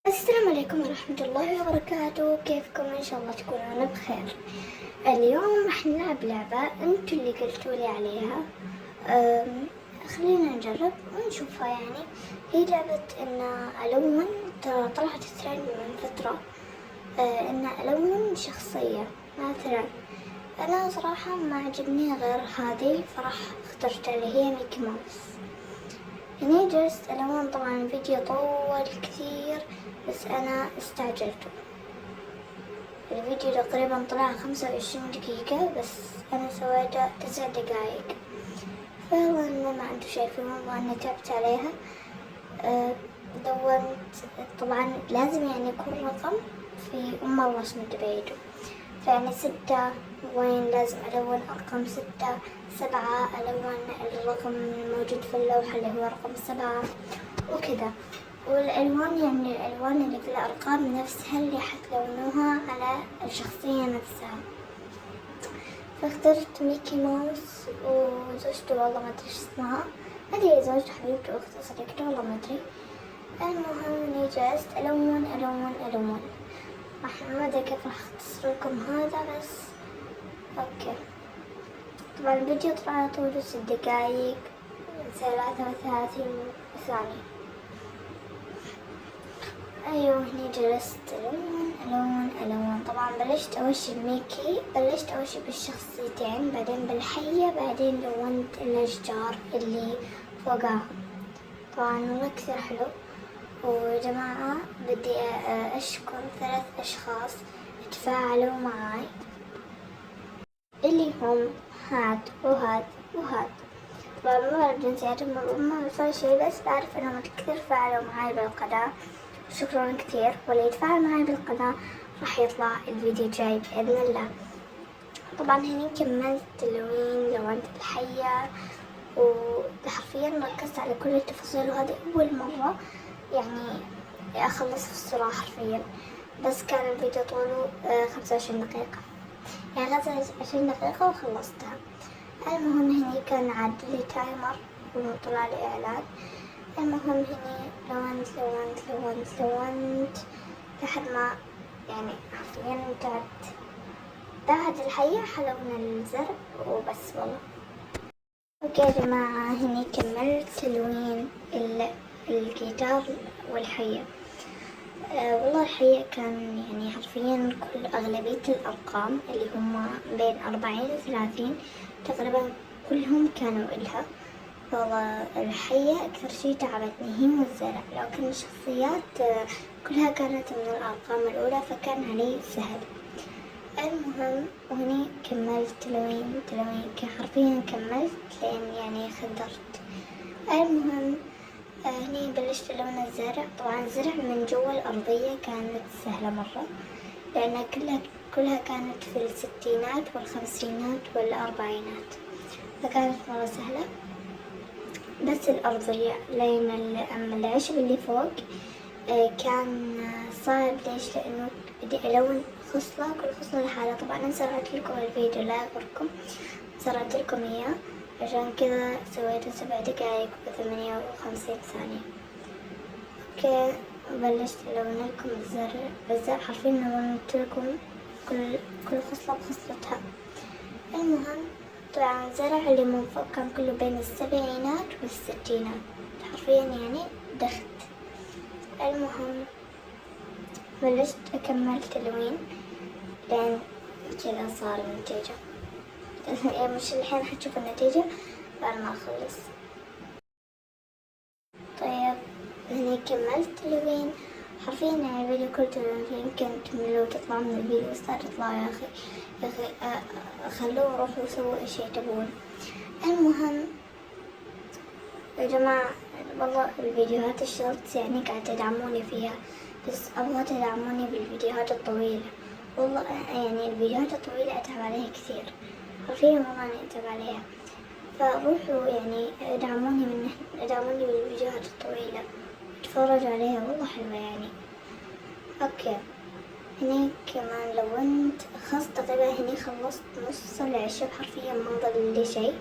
السلام عليكم ورحمة الله وبركاته. كيفكم؟ إن شاء الله تكونون بخير. اليوم راح نلعب لعبة انتوا اللي قلتوا لي عليها. خلينا نجرب ونشوفها. يعني هي لعبة ان ألون، ترى طلعت ترند من فترة. ان ألون شخصية. مثلا أنا صراحة ما عجبني غير هذه، فراح اخترت اللي هي ميكي ماوس. هني جلست ألون. طبعا الفيديو طول كثير بس أنا استعجلته. الفيديو تقريبا طلع 25 دقيقة بس أنا سويته 9 دقايق. فيلا ما انتم شايفين والله أنا تعبت عليها. دونت. طبعا لازم يعني يكون رقم في الله اسمه بعيده. فيعني 6 وين لازم ألون أرقام 6، 7 ألون الرقم الموجود في اللوحة اللي هو رقم 7 وكذا. والألوان يعني الألوان اللي في الأرقام نفسها اللي حتلونوها على الشخصية نفسها. فاخترت ميكي ماوس وزوجته، والله ما أدري اسمها، هذه زوجته حبيبته أخته صديقته والله ما أدري. المهم إني جلست ألون ألون ألون. ما أدري كيف راح أختصر لكم هذا بس أوكي. طبعا الفيديو طلع طوله 6 دقايق 33 ثانية. أيوه هني جلست ألون ألون ألون. طبعا بلشت أول شي بميكي، بلشت أول شي بالشخصيتين، بعدين بالحية، بعدين لونت الأشجار اللي فوقها. طبعا والله كثير حلو. ويا جماعة بدي أشكر 3 أشخاص تفاعلوا معاي، اللي هم هاد وهاد وهاد. طبعا ما بعرف جنسياتهم، ما بعرف شي، بس بعرف إنهم كثير فعلوا معاي بالقناة. شكرا كثير. واللي يتفاعل معي بالقناة راح يطلع الفيديو جاي بإذن الله. طبعا هني كملت تلوين، لونت الحية وحرفيا ركزت على كل التفاصيل، وهذه أول مرة يعني أخلص في السرعة حرفيا. بس كان الفيديو طوله 25 دقيقة، يعني 25 دقيقة وخلصتها. المهم هني كان عاد لي تايمر وطلع لي إعلان. المهم هني لونت لونت لونت لونت لحد ما يعني حرفيا انتهت. بعد الحية حلونا الزرع وبس والله. اوكي يا جماعة هني كملت تلوين الجيتار والحية. والله الحقيقة كان يعني حرفيا كل أغلبية الأرقام اللي هم بين 40 و 30 تقريبا كلهم كانوا إلها. والله الحية أكثر شي تعبتني هي والزرع، لكن الشخصيات كلها كانت من الأرقام الأولى فكان علي سهل. المهم وهني كملت تلوين تلوين، حرفيا كملت لين يعني خدرت. المهم هني بلشت ألون الزرع. طبعا الزرع من جوا الأرضية كانت سهلة مرة، لأن كلها كانت في الستينات والخمسينات والأربعينات، فكانت مرة سهلة. بس الأرضية لين العشب اللي فوق كان صعب. ليش؟ لأنه بدي ألون خصلة، كل خصلة لحالها. طبعا أنا سرعت لكم الفيديو لا يغركم، سرعت لكم إياه عشان كذا سويته 7 دقايق و58 ثانية. اوكي بلشت ألون لكم الزرع حرفيا لونت لكم كل خصلة بخصلتها. المهم طبعا الزرع اللي من فوق كان كله بين السبعينات والستينات حرفيا يعني دخت. المهم بلشت أكمل تلوين لين كذا صار النتيجة. مش الحين حتشوف النتيجة بعد ما أخلص. طيب هني كملت تلوين حرفيا يعني الفيديو كله تلوين، يمكن تملوا تطلع من الفيديو بس لا تطلع يا أخي يا أخي. خلوه روحوا سووا أي شي تبون. المهم يا جماعة والله الفيديوهات الشورتس يعني قاعد تدعموني فيها، بس أبغى تدعموني بالفيديوهات الطويلة. والله يعني الفيديوهات الطويلة أتعب عليها كثير، حرفيا والله أنا أتعب عليها. فروحوا يعني ادعموني بالفيديوهات الطويلة، اتفرجوا عليها والله حلوة يعني. اوكي هني كمان لونت تقريبا هني خلصت نص العشب حرفيا، ما ضل لي شي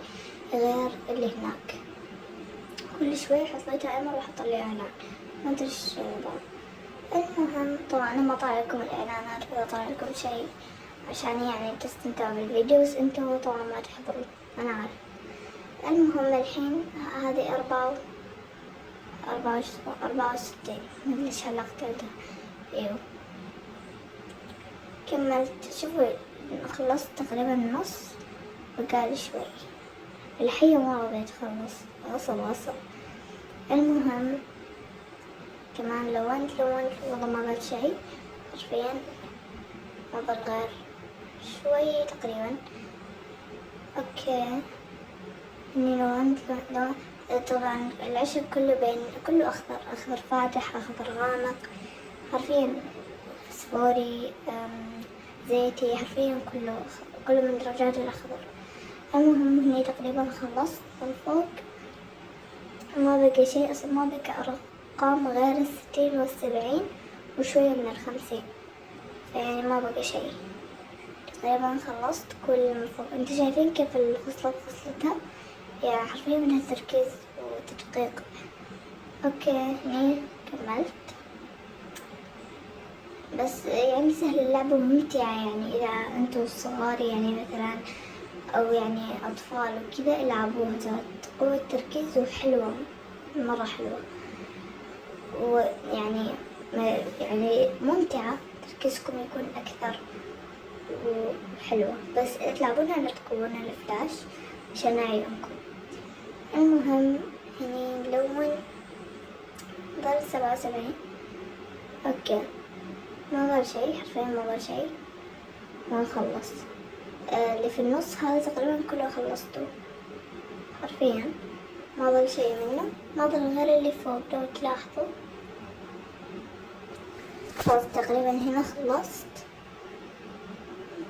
غير اللي هناك. كل شوي حطيت تايمر وحط لي اعلان، ما ادري ايش النظام. المهم أنا ما طالع لكم الإعلانات ولا طالع لكم شيء عشان يعني تستمتعوا بالفيديو، بس انتوا طبعا ما تحضروا، أنا عارف. المهم الحين هذه 64 مدري ايش علاقته. ايوه كملت. شوفوا خلصت تقريبا النص، بقالي شوي. الحية ما رضيت أخلص، وصل. المهم كمان لونت والله ما ضل شي حرفيا، ما ضل غير شوي تقريبا. اوكي اني لونت طبعا العشب كله اخضر فاتح، اخضر غامق، حرفيا فسفوري، زيتي، حرفيا كله من درجات الاخضر. المهم هني تقريبا خلصت من فوق، ما بقى شيء اصلا، ما بقى ارقام غير 60 و70 وشوية من 50، يعني ما بقى شيء. تقريبا خلصت كل من فوق. انتوا شايفين كيف الخصلة بخصلتها، يعني حرفيا منها تركيز وتدقيق. اوكي هني كملت. بس يعني سهل اللعبة وممتعة، يعني إذا أنتوا صغار يعني مثلا أو يعني أطفال وكذا العبوها، تقوي التركيز وحلوة مرة حلوة، ويعني يعني ممتعة، تركيزكم يكون أكثر وحلوة. بس تلعبونها لا تقوون الفلاش عشان أعينكم. المهم هني نلون، ضل 77. أوكي ما ضل شي، حرفيا ما ضل شي، ما خلص. اللي في النص هذا تقريبا كله خلصته حرفيا، ما ضل شي منه، ما ضل غير اللي فوق. لو تلاحظوا فوق تقريبا هنا خلصت.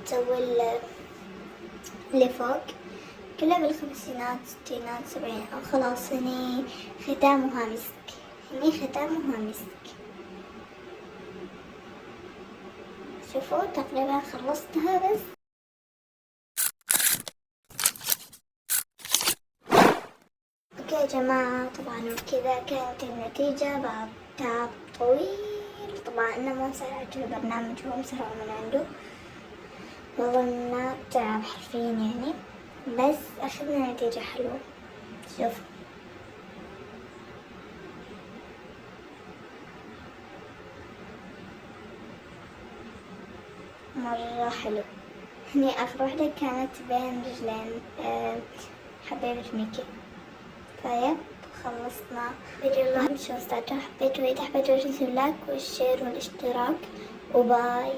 تسوي اللي فوق كلها بالخمسينات، ستينات، سبعين، أو خلاص هني ختامها مسك، هني ختامها مسك. شوفوا تقريبا خلصتها. بس اوكي يا جماعة، طبعا وكذا كانت النتيجة بعد تعب طويل. طبعا انا ما مسرعت البرنامج، هو مسرع من عنده، والله تعب حرفيا يعني، بس اخذنا نتيجة حلوة. شوف مرة حلو. هني آخر واحدة كانت بين رجلين حبيبة ميكي. طيب خلصنا فيديو. الله شو استمتعتوا، حبيتوا، إذا حبيتوا تنسوا اللايك والشير والاشتراك، وباي.